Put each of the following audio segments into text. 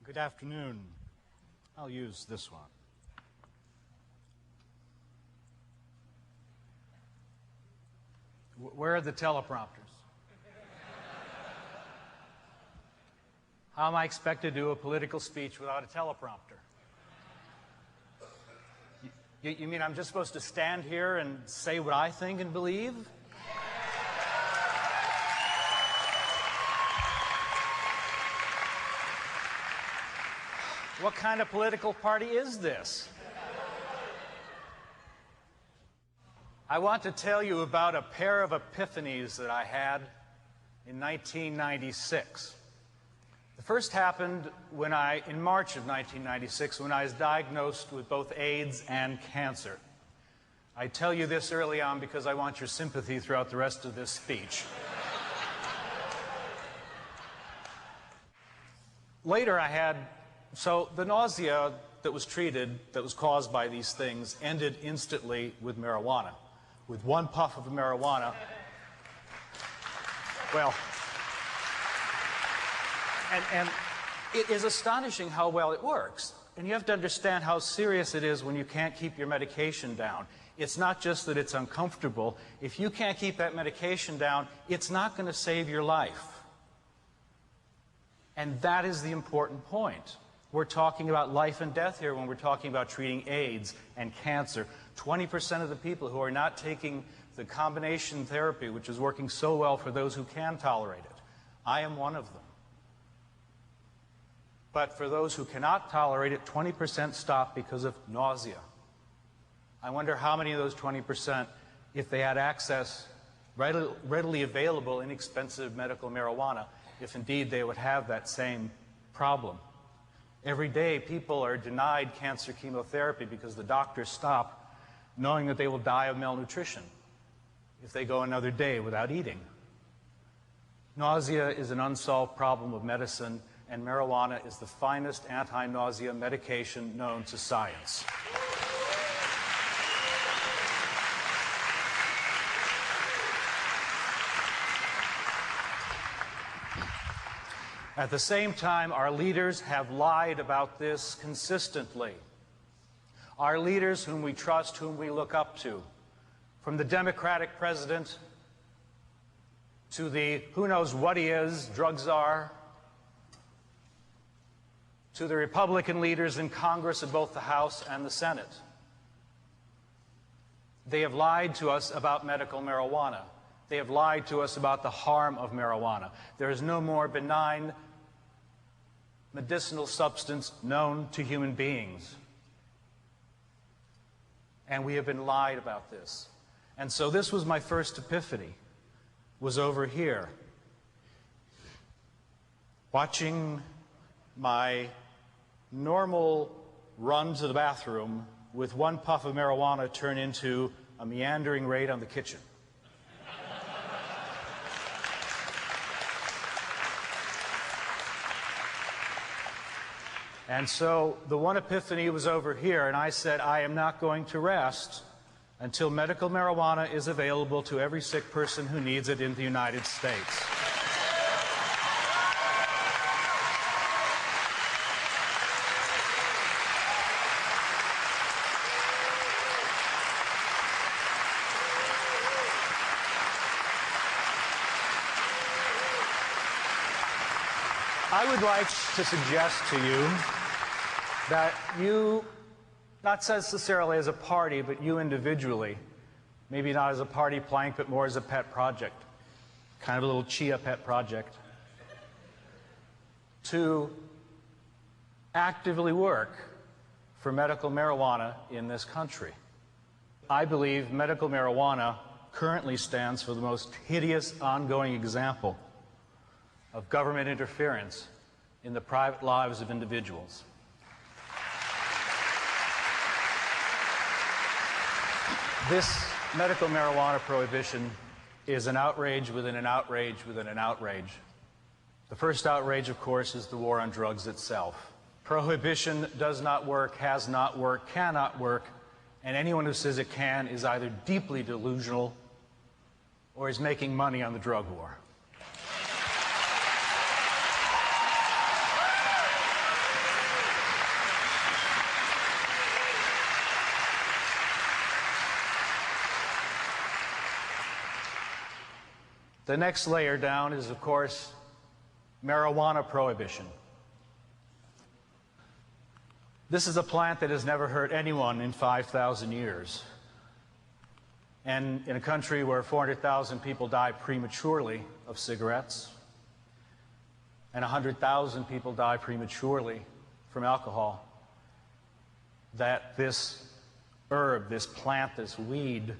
Good afternoon. I'll use this one. Where are the teleprompters? How am I expected to do a political speech without a teleprompter? You mean I'm just supposed to stand here and say what I think and believe? What kind of political party is this? I want to tell you about a pair of epiphanies that I had in 1996. The first happened in March of 1996, when I was diagnosed with both AIDS and cancer. I tell you this early on because I want your sympathy throughout the rest of this speech. Later so the nausea that was treated, that was caused by these things, ended instantly with marijuana. With one puff of marijuana, well, and it is astonishing how well it works. And you have to understand how serious it is when you can't keep your medication down. It's not just that it's uncomfortable. If you can't keep that medication down, it's not going to save your life. And that is the important point. We're talking about life and death here when we're talking about treating AIDS and cancer. 20% of the people who are not taking the combination therapy, which is working so well for those who can tolerate it. I am one of them. But for those who cannot tolerate it, 20% stop because of nausea. I wonder how many of those 20%, if they had access, readily available, inexpensive medical marijuana, if indeed they would have that same problem. Every day, people are denied cancer chemotherapy because the doctors stop, knowing that they will die of malnutrition if they go another day without eating. Nausea is an unsolved problem of medicine, and marijuana is the finest anti-nausea medication known to science. At the same time, our leaders have lied about this consistently. Our leaders whom we trust, whom we look up to, from the Democratic president to the who knows what he is, drug czar, to the Republican leaders in Congress in both the House and the Senate. They have lied to us about medical marijuana. They have lied to us about the harm of marijuana. There is no more benign medicinal substance known to human beings. And we have been lied about this. And so this was my first epiphany, was over here, watching my normal run to the bathroom with one puff of marijuana turn into a meandering raid on the kitchen. And so the one epiphany was over here, and I said, I am not going to rest until medical marijuana is available to every sick person who needs it in the United States. I would like to suggest to you that you, not necessarily as a party, but you individually, maybe not as a party plank, but more as a pet project, kind of a little chia pet project, to actively work for medical marijuana in this country. I believe medical marijuana currently stands for the most hideous ongoing example of government interference in the private lives of individuals. This medical marijuana prohibition is an outrage within an outrage within an outrage. The first outrage, of course, is the war on drugs itself. Prohibition does not work, has not worked, cannot work, and anyone who says it can is either deeply delusional or is making money on the drug war. The next layer down is, of course, marijuana prohibition. This is a plant that has never hurt anyone in 5,000 years. And in a country where 400,000 people die prematurely of cigarettes, and 100,000 people die prematurely from alcohol, that this herb, this plant, this weed,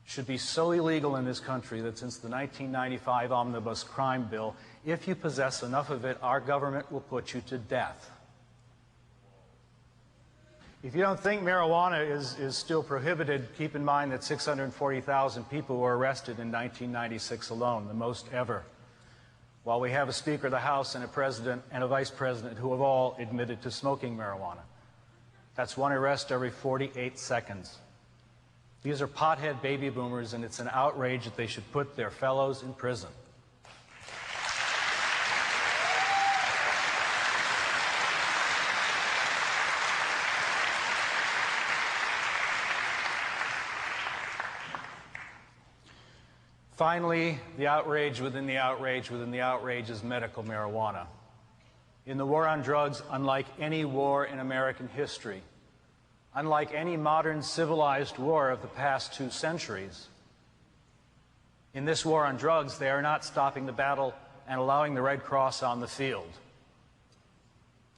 should be so illegal in this country that since the 1995 Omnibus Crime Bill, if you possess enough of it, our government will put you to death. If you don't think marijuana is still prohibited, keep in mind that 640,000 people were arrested in 1996 alone, the most ever, while we have a Speaker of the House and a President and a Vice President who have all admitted to smoking marijuana. That's one arrest every 48 seconds. These are pothead baby boomers, and it's an outrage that they should put their fellows in prison. Finally, the outrage within the outrage within the outrage is medical marijuana. In the war on drugs, unlike any war in American history, unlike any modern civilized war of the past 2 centuries, in this war on drugs, they are not stopping the battle and allowing the Red Cross on the field.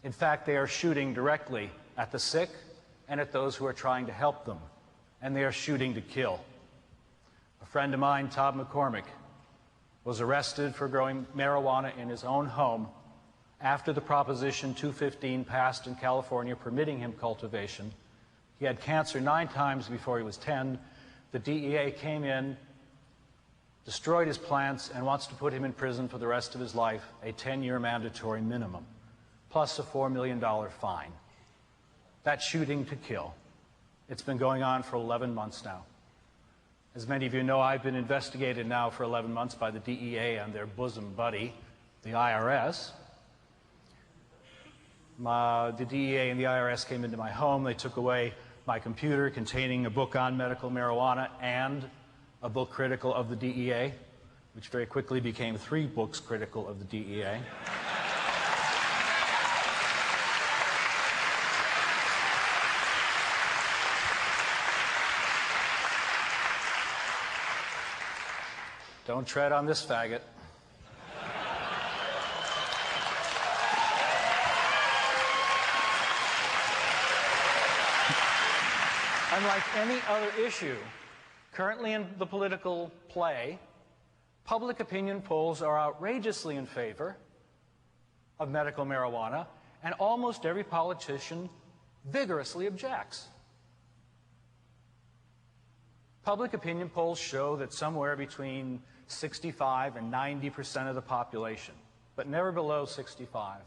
In fact, they are shooting directly at the sick and at those who are trying to help them, and they are shooting to kill. A friend of mine, Todd McCormick, was arrested for growing marijuana in his own home after the Proposition 215 passed in California permitting him cultivation. He had cancer 9 times before he was 10. The DEA came in, destroyed his plants, and wants to put him in prison for the rest of his life, a 10-year mandatory minimum, plus a $4 million fine. That's shooting to kill. It's been going on for 11 months now. As many of you know, I've been investigated now for 11 months by the DEA and their bosom buddy, the IRS. The DEA and the IRS came into my home. They took away my computer containing a book on medical marijuana and a book critical of the DEA, which very quickly became 3 books critical of the DEA. Don't tread on this faggot. Unlike any other issue currently in the political play, public opinion polls are outrageously in favor of medical marijuana, and almost every politician vigorously objects. Public opinion polls show that somewhere between 65 and 90% of the population, but never below 65,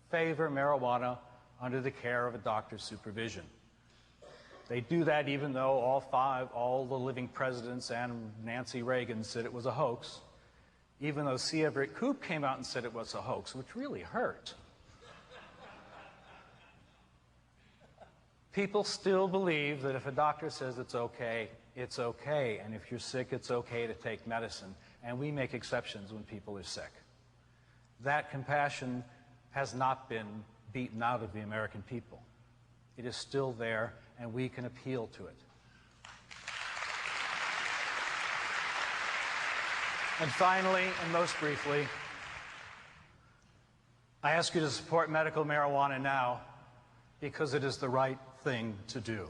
favor marijuana under the care of a doctor's supervision. They do that even though all the living presidents and Nancy Reagan said it was a hoax, even though C. Everett Koop came out and said it was a hoax, which really hurt. People still believe that if a doctor says it's okay, and if you're sick, it's okay to take medicine, and we make exceptions when people are sick. That compassion has not been beaten out of the American people. It is still there, and we can appeal to it. And finally, and most briefly, I ask you to support medical marijuana now because it is the right thing to do.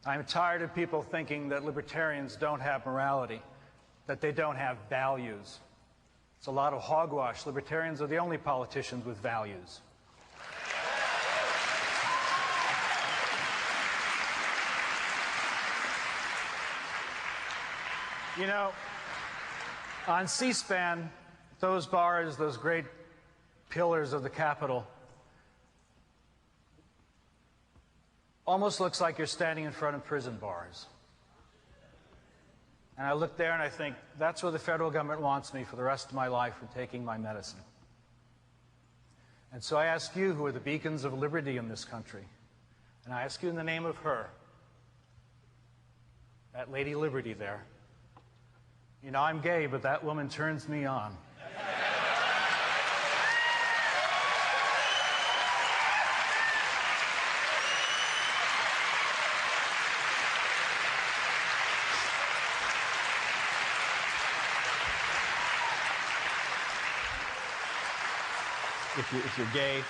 I'm tired of people thinking that libertarians don't have morality, that they don't have values. It's a lot of hogwash. Libertarians are the only politicians with values. You know, on C-SPAN, Those bars, those great pillars of the Capitol, almost looks like you're standing in front of prison bars. And I look there and I think, that's where the federal government wants me for the rest of my life for taking my medicine. And so I ask you, who are the beacons of liberty in this country, and I ask you in the name of her, that Lady Liberty there. You know, I'm gay, but that woman turns me on. If you're gay,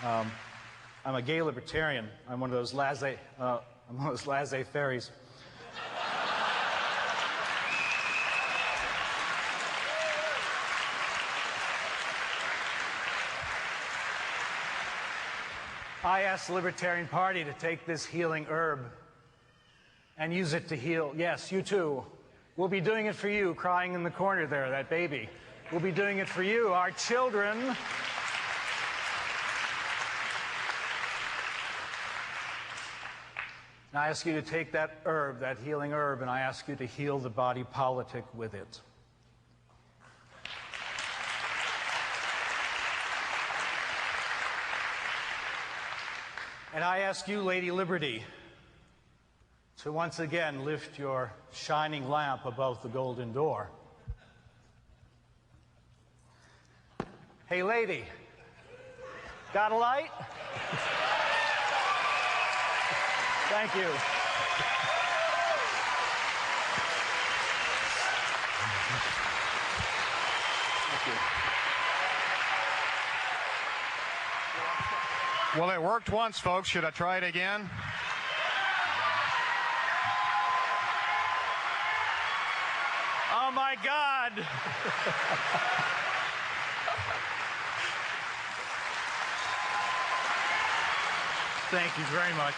I'm a gay libertarian. I'm one of those laissez fairies. I asked the Libertarian Party to take this healing herb and use it to heal. Yes, you too. We'll be doing it for you, crying in the corner there, that baby. We'll be doing it for you, our children. And I ask you to take that herb, that healing herb, and I ask you to heal the body politic with it. And I ask you, Lady Liberty, to once again lift your shining lamp above the golden door. Hey, lady, got a light? Thank you. Thank you. Well, it worked once, folks. Should I try it again? Oh, my God. Thank you very much.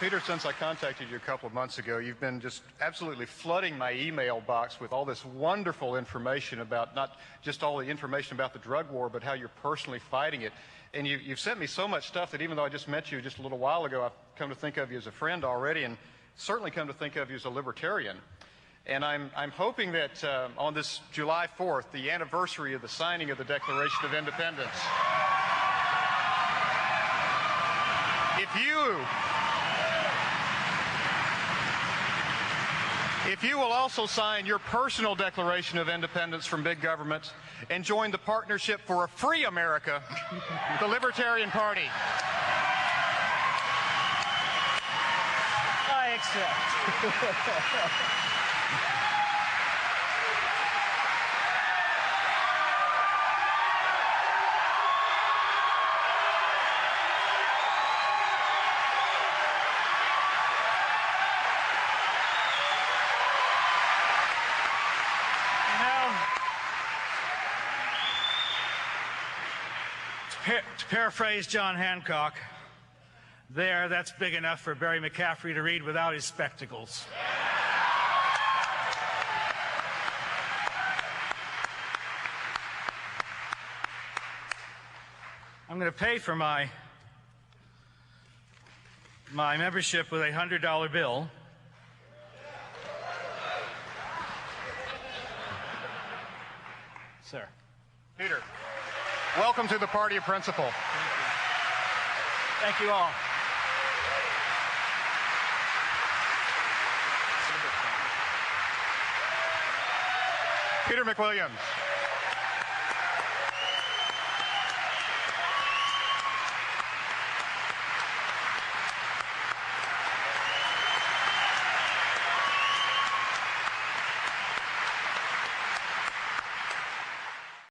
Peter, since I contacted you a couple of months ago, you've been just absolutely flooding my email box with all this wonderful information about not just all the information about the drug war, but how you're personally fighting it. And you've sent me so much stuff that even though I just met you just a little while ago, I've come to think of you as a friend already, and certainly come to think of you as a libertarian. And I'm hoping that on this July 4th, the anniversary of the signing of the Declaration of Independence, if you will also sign your personal Declaration of Independence from big government and join the Partnership for a Free America, the Libertarian Party. I accept. To paraphrase John Hancock, that's big enough for Barry McCaffrey to read without his spectacles. I'm going to pay for my membership with a $100 bill. Sir. Peter, welcome to the Party of Principle. Thank you all. Peter McWilliams.